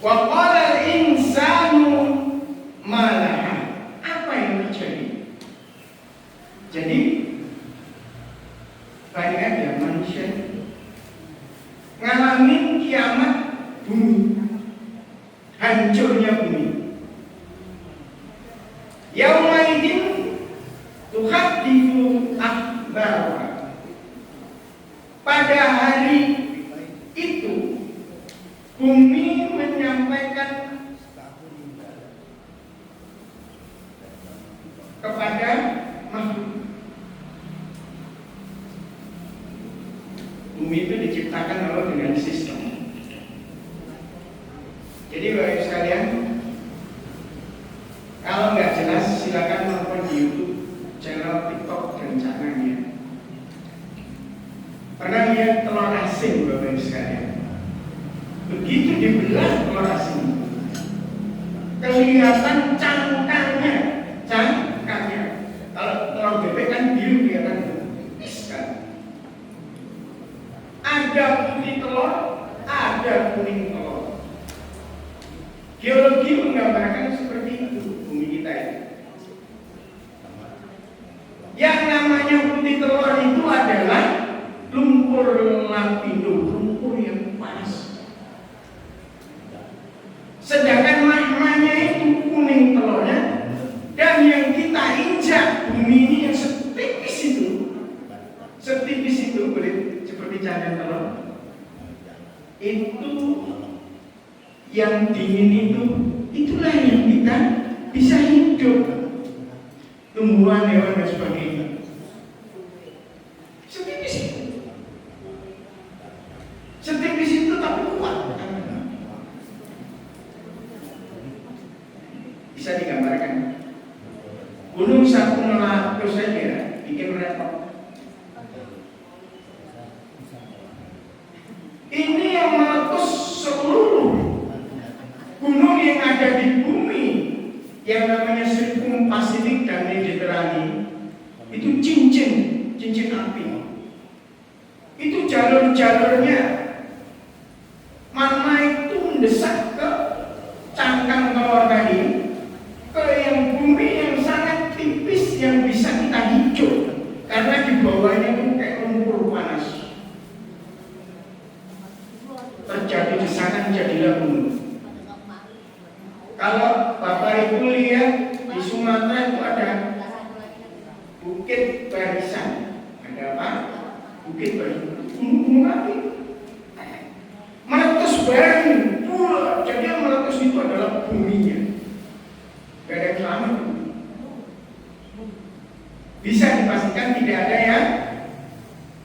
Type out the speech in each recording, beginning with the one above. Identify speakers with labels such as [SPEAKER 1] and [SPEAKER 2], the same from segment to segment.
[SPEAKER 1] Wa qala al-insanu ma laha. Apa yang terjadi? Jadi banyak ya manusia ngalamin kiamat bumi, hancurnya bumi. Yauma idzin tuhaddifu akhbaraha. Pada hari itu bumi menyampaikan kepada makhluk. Bumi itu diciptakan Allah dengan sistem. Jadi Bapak Ibu sekalian, kalau nggak jelas silakan nonton di YouTube channel TikTok rencananya. Pernah lihat telur asin Bapak Ibu sekalian? Begitu dibelah telur asin, kelihatan cangkangnya. Kalau telur bebek kan biru kelihatan putih sekali. Ada putih telur, ada kuning telur. Geologi menggambarkan seperti itu bumi kita ini. Yang namanya putih telur itu adalah lumpur lapindo, lumpur yang panas. Sedangkan magmanya itu kuning telurnya, dan yang kita injak bumi ini yang setipis itu boleh seperti candang telur. Itu yang dingin itulah yang kita bisa hidup, tumbuhan, hewan dan sebagainya. Setipis itu tapi kuat. Bisa digambarkan. Gunung satu meletus saja bikin repot. Ini yang meletus seluruh gunung yang ada di bumi, yang namanya Sirkum Pasifik dan Mediterani. Itu cincin api. Itu jalur-jalurnya. Magma itu mendesak ke cangkang telur tadi, ke yang bumi yang sangat tipis yang bisa kita hidup, karena di bawahnya itu kayak lumpur panas. Terjadi desakan, jadilah gunung. Kalau Bapak Ibu lihat di Sumatera itu ada Bukit Barisan. Ada apa? Bukit Barisan. Gunung api. Meletus bareng. Jadi yang meletus itu adalah buminya. Gak ada yang selamat. Bisa dipastikan tidak ada yang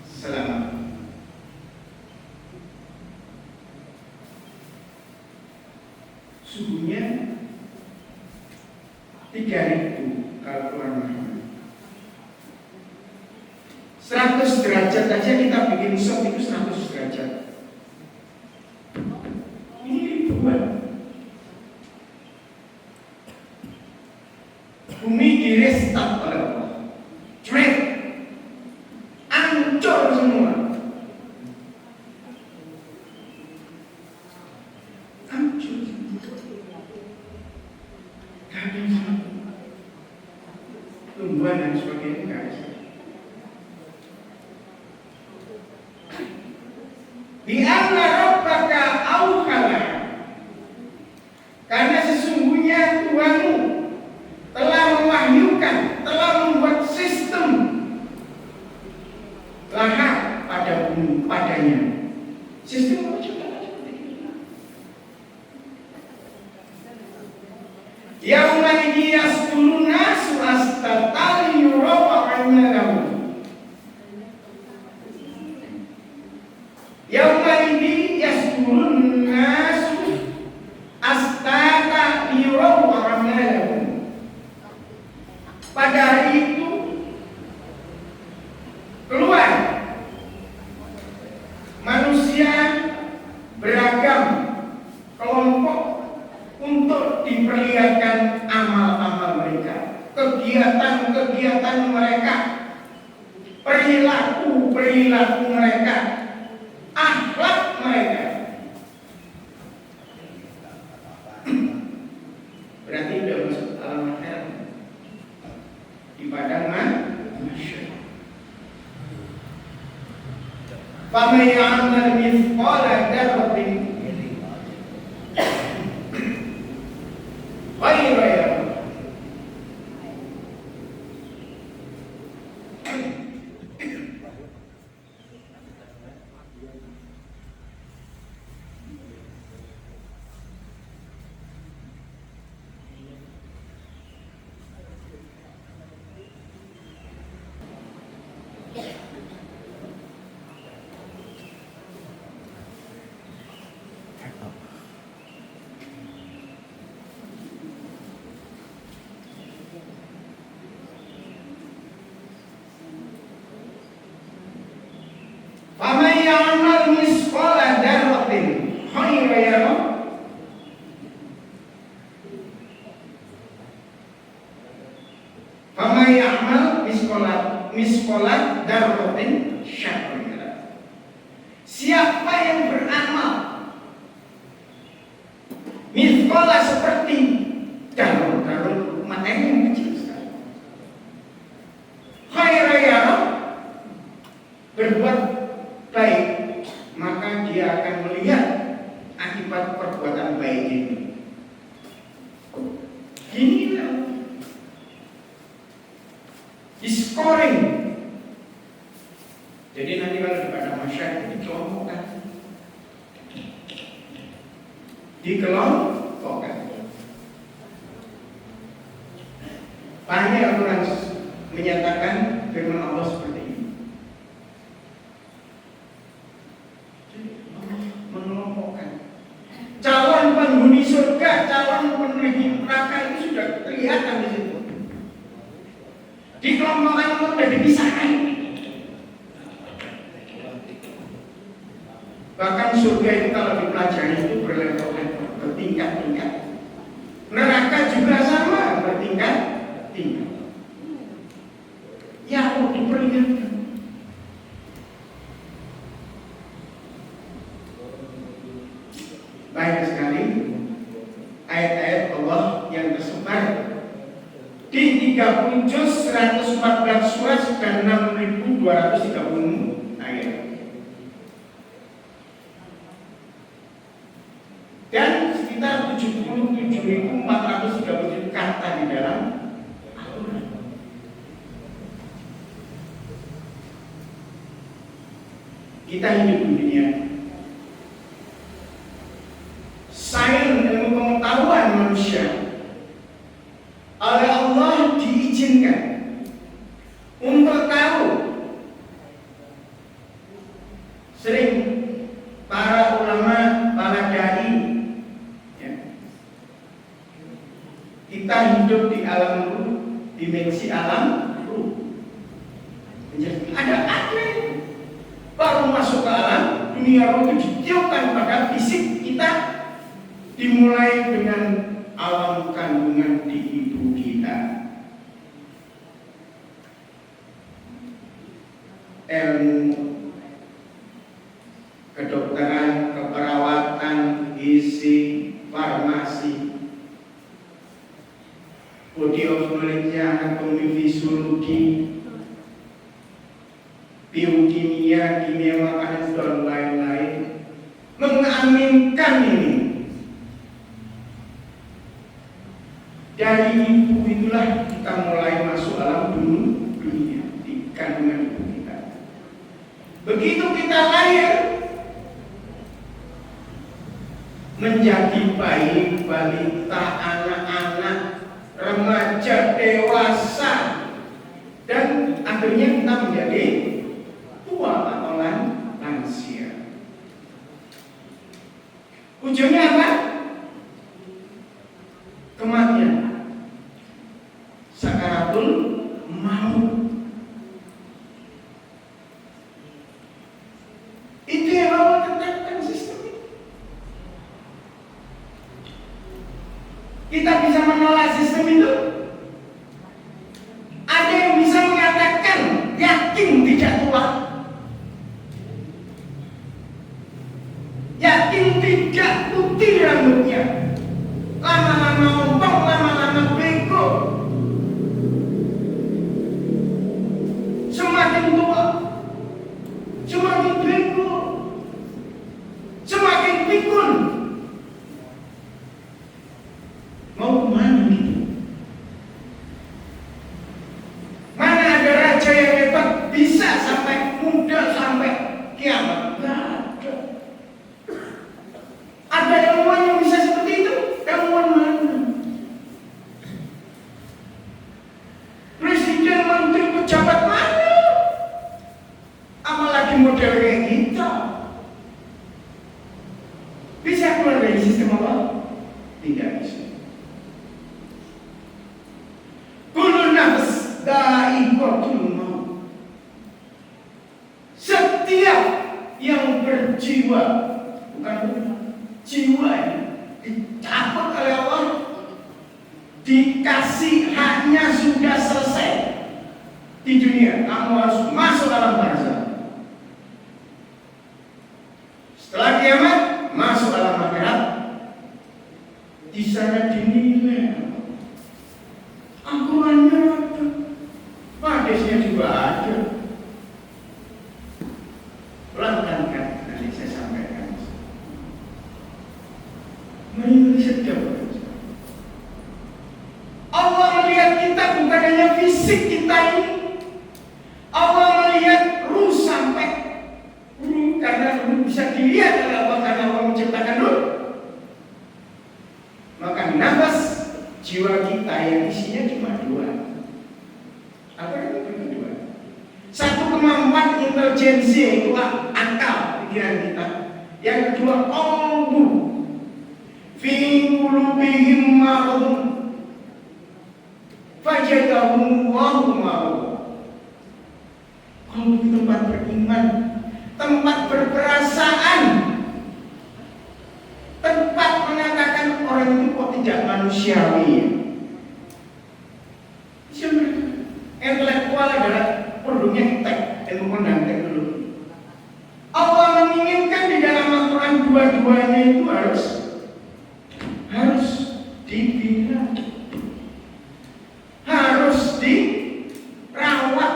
[SPEAKER 1] selamat. Suhunya 3000 kalau kurang lebih. 100 derajat aja kita bikin sop itu 100 derajat. Ini ribuan. Bumi direstart oleh Allah. Cuek, hancur semua. Hancur. Gak ada yang selamat. Tumbuhan dan sebagainya gak ada. Di anna rabbaka awkala, karena sesungguhnya Tuhanmu telah mewahyukan, telah membuat sistem laha pada bumi, padanya. Sistem apa juga? Yauma idzi yasdurun nasu astatali yurafa annahu. Yauma idzi yasdurun nasu astata yurafa annahu. Pada hari itu keluar manusia beragam kelompok untuk diperlihatkan amal-amal mereka, kegiatan-kegiatan mereka, perilaku-perilaku mereka, akhlak mereka. sudah masuk alam akhirat di padang mahsyar. Faman ya'mal mithqala dzarratin khairan yarah. Faman ya'mal mithqala dzarratin khairan yarah. Faman ya'mal mithqala dzarratin syarran yarah. Siapa yang beramal mithqala seperti darah materi yang kecil sekali, khairan yarah, berbuat baik, maka dia akan melihat akibat perbuatan baik ini. Inilah di scoring. Jadi nanti kalau di padang mahsyar dikelompokkan, banyak orang menyatakan firman Allah seperti ini. Mengelompokkan calon penghuni surga, calon penghuni neraka itu sudah kelihatan di situ. Dikelompokkan itu sudah dipisahkan. Bahkan surga itu kalau dipelajari itu berlevel-level, bertingkat-tingkat. Neraka juga sama, bertingkat-tingkat. Ya Allah diperingatkan. Banyak sekali ayat-ayat Allah yang tersebar di 30 juz, 114 surat dan 6.230 ayat. Dan sekitar 77.430 kata di dalam Al-Quran. Kita hidup di dunia. Sains ilmu pengetahuan manusia oleh Allah diizinkan untuk tahu. Sering para ulama, para dai, ya, kita hidup di alam ruh, dimensi alam ruh. Ada baru masuk ke alam dunia ruh itu ditiupkan pada fisik kita. Dimulai dengan alam kandungan di ibu kita. Ilmu kedokteran, keperawatan, gizi, farmasi, body of knowledge, anatomi, fisiologi, biokimia, kimia makanan, dan lain-lain mengaminkan ini. Dari ibu itulah kita mulai masuk alam dunia di kandungan ibu kita. Begitu kita lahir menjadi bayi, balita, anak-anak, remaja, dewasa, dan akhirnya kita menjadi tua atau lansia. Ujungnya apa? Kematian. Sakaratul maut. Itu yang Allah tetapkan sistem ini. Kita bisa za'iqatul maut. Setiap yang berjiwa, bukan jiwa ini, dicabut oleh Allah, dikasih haknya sudah selesai di dunia, kamu harus masuk alam barzakh. Setelah kiamat masuk alam akhirat, di sana dinilai Al-Qurannya ada, hadisnya juga ada. Pelan-pelan kan nanti saya sampaikan. Mari sedap. Allah melihat kita bukan hanya fisik kita ini. Allah melihat ruh sampai ruh, karena ruh bisa dilihat oleh Allah karena Allah menciptakan ruh. Maka nafas jiwa kita yang isinya cuma dua. Apa itu dua? Satu kemampuan intelijensi, yaitu akal pikiran kita. Yang kedua qalbu. Fi qulubihim maradun fajadahumullahu marad. Qalbu tempat beriman, tempat berperasaan, tempat mengatakan orang itu kok tidak manusiawi. Intelektual adalah produknya tek, ilmu dan teknologi. Allah menginginkan di dalam Al-Quran dua-duanya itu harus dibina, harus dirawat,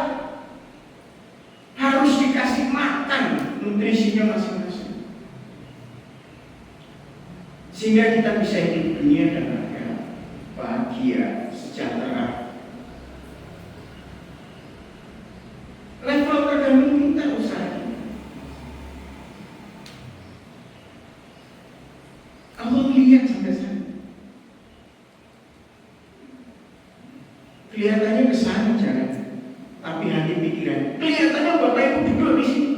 [SPEAKER 1] harus dikasih makan nutrisinya masing-masing, sehingga kita bisa hidup dunia dan akhirat bahagia, sejahtera. Level tergantung kita usaha. Allah lihat sampai sana. Kelihatannya kesana jalan, tapi hati pikiran. Kelihatannya Bapak Ibu duduk di sini.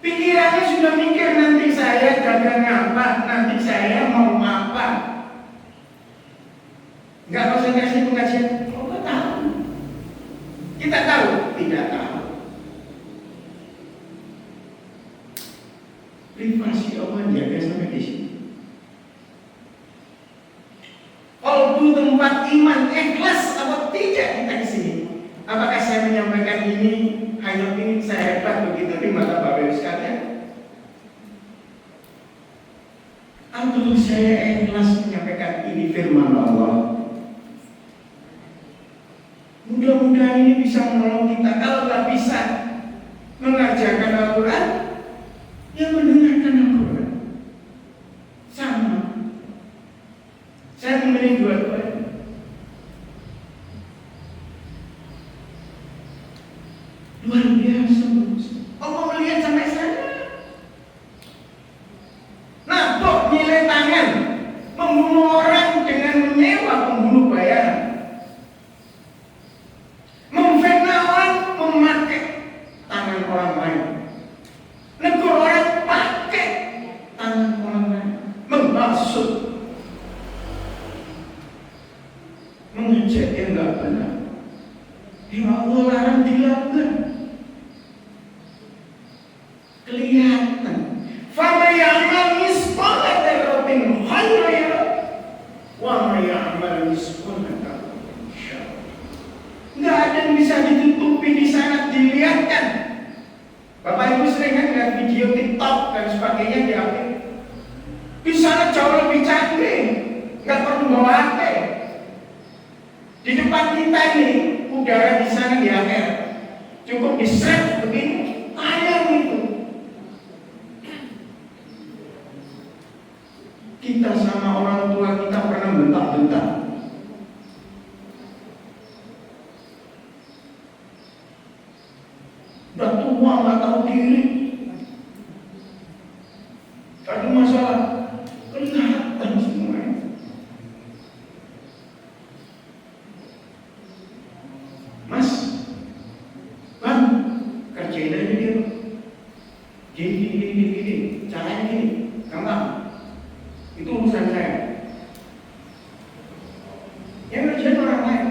[SPEAKER 1] Pikirannya sudah mikir, nanti saya dagang apa, nanti saya mau apa. Enggak konsentrasi pengajian. Oh, nggak tahu. Kita tahu, tidak tahu. Privasi Allah jaga sampai di sini. Qalbu tempat iman, ikhlas atau tidak kita di sini. Apakah saya menyampaikan ini hanya ingin saya hebat begitu di mata Bapak Ibu sekalian? Atau saya ikhlas menyampaikan ini firman Allah? Mudah-mudahan ini bisa menolong kita. Kalau tak bisa mengajarkan Al-Quran, ya mendengarkan Al-Quran. Sama. Saya memilih dua-duanya. Luar biasa. Allah melihat sampai sana. Nampok nilai tangan, membunuh orang dengan menyewa pembunuh bayaran, memfitnah orang memakai tangan orang lain, negur orang pakai tangan orang lain, membasuh, mengejek yang enggak benar. Yang Allah larang dilakukan. Kelihatan. Fama ya'mal misqala dzarratin khairan yarah, wa ma ya'mal misqala dzarratin syarran. Enggak ada yang bisa ditutupi di sana, dilihatkan. Bapak Ibu sering kan lihat video TikTok dan sebagainya di HP. Di sana jauh lebih canggih, enggak perlu bawa HP. Di depan kita ini udara di sana di akhir cukup diseret begini, tayang itu. Kita sama orang tua kita pernah bentak-bentak. Udah tua nggak tahu diri. Ada masalah, kelihatan semuanya. Mas, Bang, kerjain aja dia. Gini, caranya gini, gampang. Itu urusan saya. Yang kerjaan orang lain,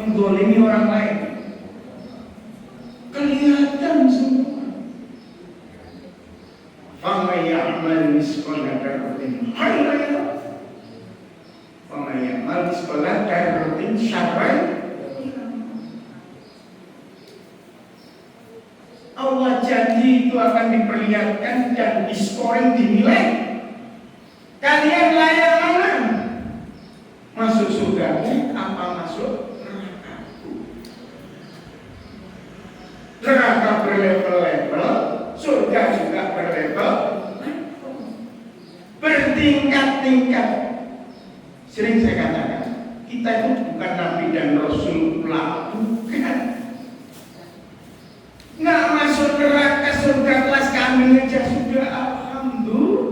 [SPEAKER 1] menggolimi orang lain. Kelihatan semua. Faman ya'mal misqala dzarratin khairan yarah. Faman ya'mal misqala dzarratin syarran yarah. Allah janji itu akan diperlihatkan dan di-scoring, dinilai. Kalian layak mana? Masuk surga apa masuk neraka? Neraka berlevel-level, surga juga berlevel, bertingkat-tingkat. Sering saya katakan, kita itu bukan nabi dan rasul pula, bukan. Nggak masuk neraka, surga kelas kami aja sudah alhamdulillah.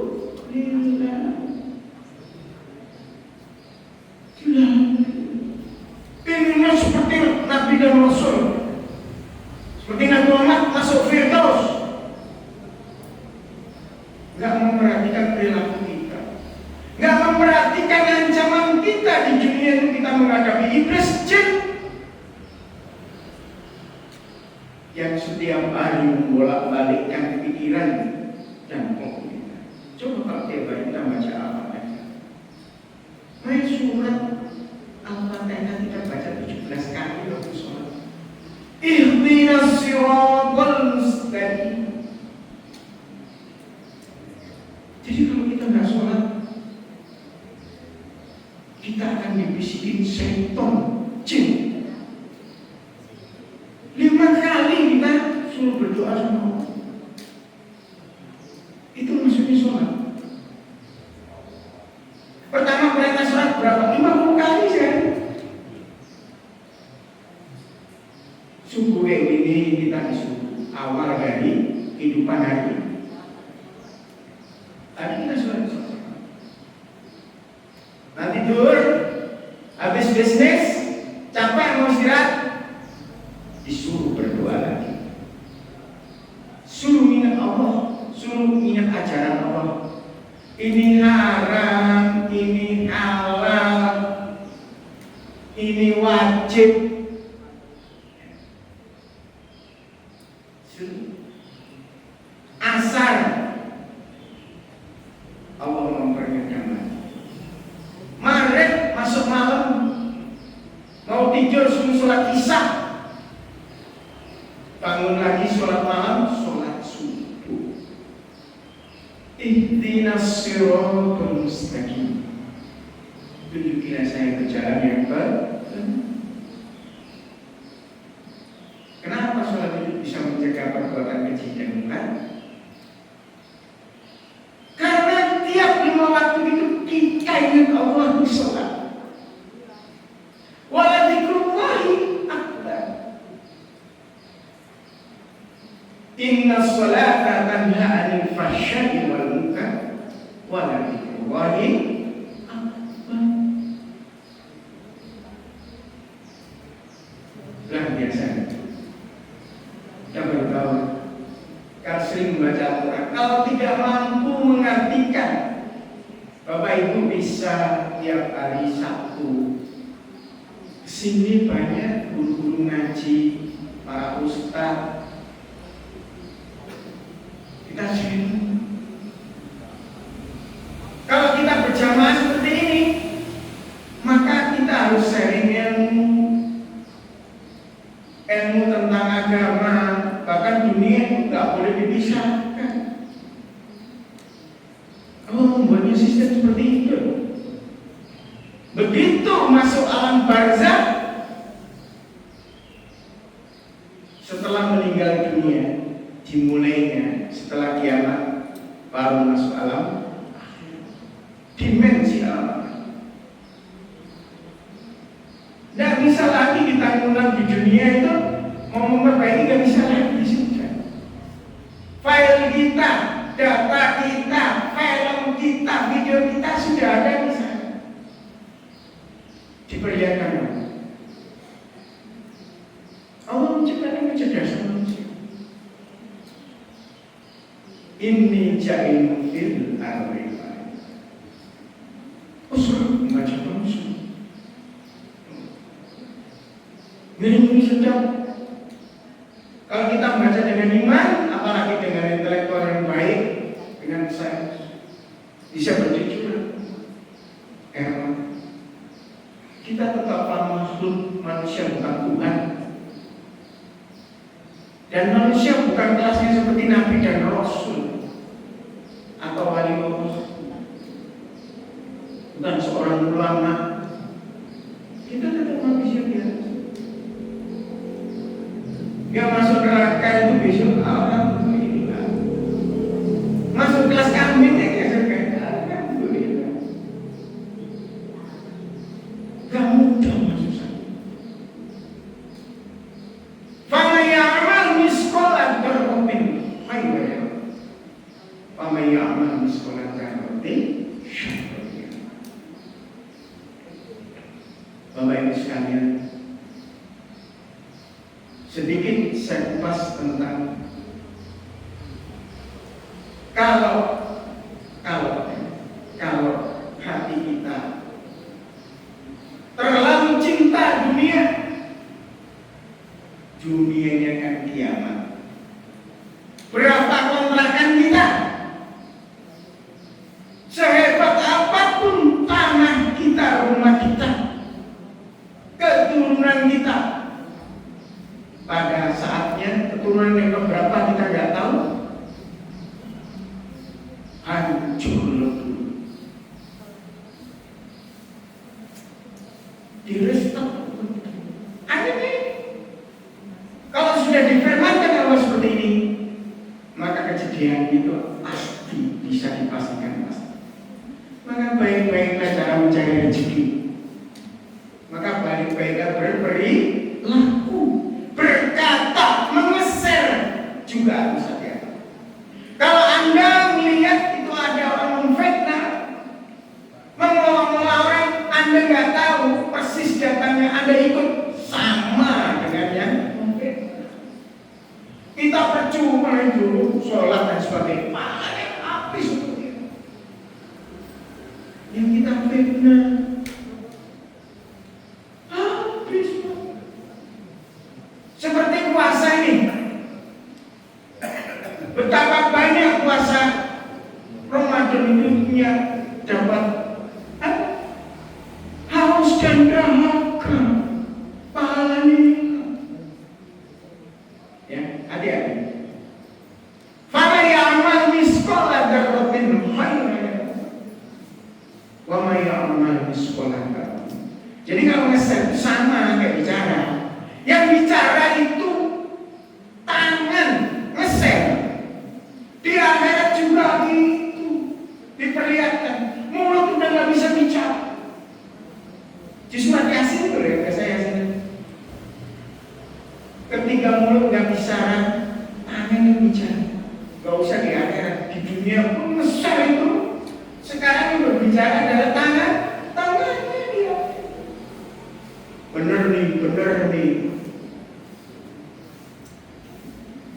[SPEAKER 1] Ini seperti nabi dan rasul, seperti Nabi Muhammad masuk Firdaus. Nggak memperhatikan perilaku kita, nggak memperhatikan ancaman kita di dunia itu, kita menghadapi iblis jin yang setiap hari membolak-balikkan pikiran dan otak kita. Coba kalau tiap hari kita baca Al-Fatihah, main surat Al-Fatihah kita baca 17 kali waktu sholat. Ihdinas siratal mustaqim. Jadi kalau kita nggak sholat, kita akan dibisikin setan, jin. 5 kali kita suruh berdoa sama Allah. Itu maksudnya sholat. Pertama perintah sholat berapa? 50 kali sehari. Subuh ini kita disuruh awal dari kehidupan hari. Tadi kita sholat. Nanti tidur, habis bisnis, capek mau istirahat, disuruh berdoa lagi. Suruh ingat Allah, suruh ingat ajaran Allah. Ini haram, ini halal, ini wajib. Asar Allah memperingatkan lagi. Maghrib masuk malam, mau tidur suruh sholat isya, bangun lagi sholat malam, sholat subuh. Ihdinas siratal mustaqim. Tunjukilah saya ke jalan yang benar. Kenapa sholat itu bisa menjaga perbuatan keji dan munkar? Karena tiap 5 waktu itu kita ingat Allah di sholat. Wa dzikrullahi akbar. Inna sholata tanha 'anil fahsya'i wal munkar wa dzikrullahi akbar. Luar biasa. Kita baru tahu. Kalau sering membaca Al-Quran, kalau tidak mampu mengartikan, Bapak Ibu bisa tiap hari Sabtu kesini banyak guru-guru ngaji, para ustaz. Kita sharing. Kalau kita berjamaah seperti ini, maka kita harus sharing ilmu tentang agama, bahkan dunia nggak boleh dipisahkan. Allah membuatnya sistem seperti itu. Begitu masuk alam barzakh, setelah meninggal dunia, dimulainya setelah kiamat, baru masuk alam dimensi alam. Nggak bisa lagi ditanggungan di dunia itu, mau memperbaiki nggak bisa lagi di surga. File kita, data kita, film kita, video kita sudah ada di sana. Diperlihatkan Allah menciptakan kecerdasan manusia. Inni ja'ilun fil ardi. Usul membaca manusia. Ngeri-ngeri sedap. Kalau kita membaca dengan iman, apalagi dengan intelektual yang baik, dengan saya bisa berjujur, kita tetaplah makhluk manusia, bukan Tuhan. Dan manusia bukan kelasnya seperti Nabi dan Rasul atau wali Allah, bukan seorang ulama. Kita tetap manusia biasa. Gak masuk neraka itu besok alhamdulillah. Masuk kelas kambing ya alhamdulillah. Gak mudah masuk sana. Faman ya'mal misqala dzarratin khairan yarah. Faman ya'mal misqala dzarratin syarran yarah. Bapak Ibu sekalian, sedikit saya kupas tentang kalau hati kita terlalu cinta dunianya akan kiamat. Berapa kontrakan kita, sehebat apapun tanah kita, rumah kita, keturunan kita, pada saatnya keturunan yang keberapa kita nggak tahu, hancur lebur, direstak. Aneh. Kalau sudah difirmankan Allah seperti ini, maka kejadian itu pasti bisa dipastikan pasti. Maka baik-baiklah cara mencari rezeki. Maka baik-baiklah berperilaku, berkata, mengeser juga harus hati-hati. Kalau Anda melihat itu ada orang memfitnah, mengolok-olok orang, Anda nggak tahu persis datangnya, Anda ikut sama dengan yang memfitnah. Kita percuma dulu sholat dan sebagainya, pahalanya habis untuk itu. Yang kita fitnah habis. Seperti puasa ini, betapa banyak puasa Ramadan itu punya dapat haus dan dahaga, pahalanya. Ya, adik-adik. Faman ya'mal misqala dzarratin khairan yarah. Wa man ya'mal misqala dzarratin. Jadi kalau ngeser sama kayak bicara. Yang bicara itu tangan ngeser. Di akhirat juga itu diperlihatkan. Mulut udah nggak bisa bicara. Di surat Yasin itu ya, saya Yasin. Ketika mulut nggak bisa, tangan yang bicara. Gak usah di akhirat, di dunia pun ngeser itu. Sekarang yang berbicara adalah tangannya dia. Bener nih.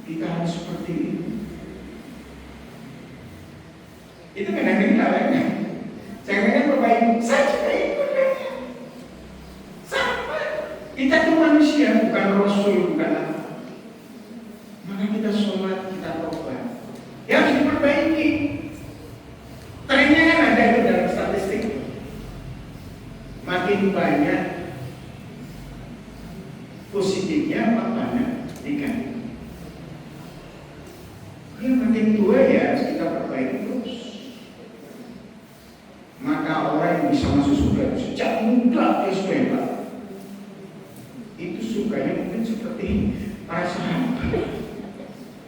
[SPEAKER 1] Kita harus seperti itu. Itu kadang-kadang lawannya. Jangan perbaiki. Saya juga ikut. Sama. Kita itu manusia, bukan rasul, bukan apa. Maka kita sholat, kita tobat. Ya harus diperbaiki. Trennya kan ada itu dalam statistik. Makin banyak positifnya, apa banyak negatif. Yang makin tua ya harus kita perbaiki terus. Maka orang yang bisa masuk surga sejak muda dia sudah hebat. Itu surganya mungkin seperti para sahabat.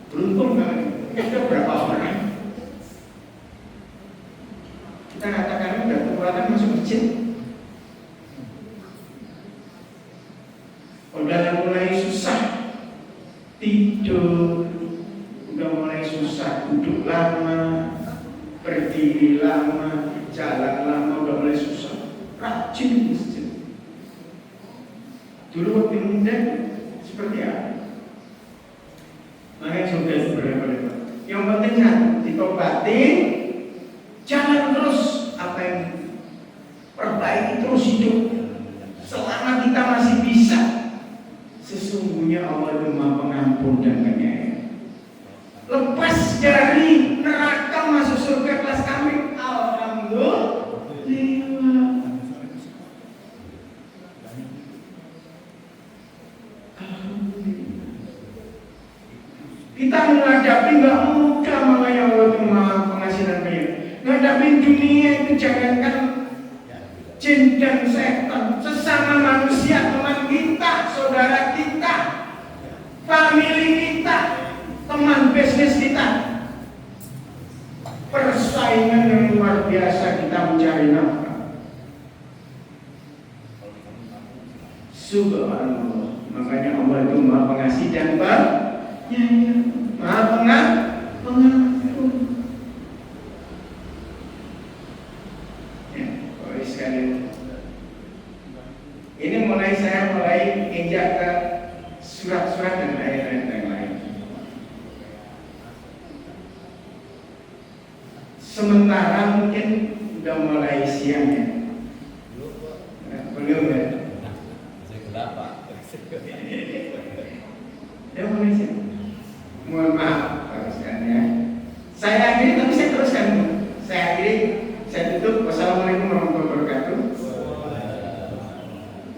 [SPEAKER 1] Beruntung kali. Kita berapa orang? Kita katakan udah kekuatan masuk masjid. Udah mulai susah tidur, udah mulai susah duduk lama, berdiri lama, jalan lama, udah mulai susah. Rajin masjid. Dulu waktu muda seperti apa? Makanya surga itu berapa-apa. Yang penting ditobati, jangan terus apa yang perbaiki terus hidup. Selama kita masih bisa, pengampun dan penyayang. Lepas dari neraka masuk surga kelas kami, alhamdulillah. Kita menghadapi nggak mudah, makanya Allah itu maha pengasih dan penyayang. Menghadapi dunia itu jangankan jin dan setan, sesama manusia, teman kita, saudara kita, famili kita, teman bisnis kita, persaingan yang luar biasa kita mencari nafkah. Subhanallah. Makanya Allah itu maha pengasih dan penyayang, maha pengampun. Ya, Bapak sekalian, ini saya mulai injak ke surat-surat dan ayat-ayat yang lain. Sementara mungkin udah mulai siang ya. Belum ya? Ya mulai siang. Mohon maaf teruskan ya. Saya akhiri tapi saya teruskan. Saya akhiri, saya tutup. Wassalamualaikum warahmatullahi wabarakatuh.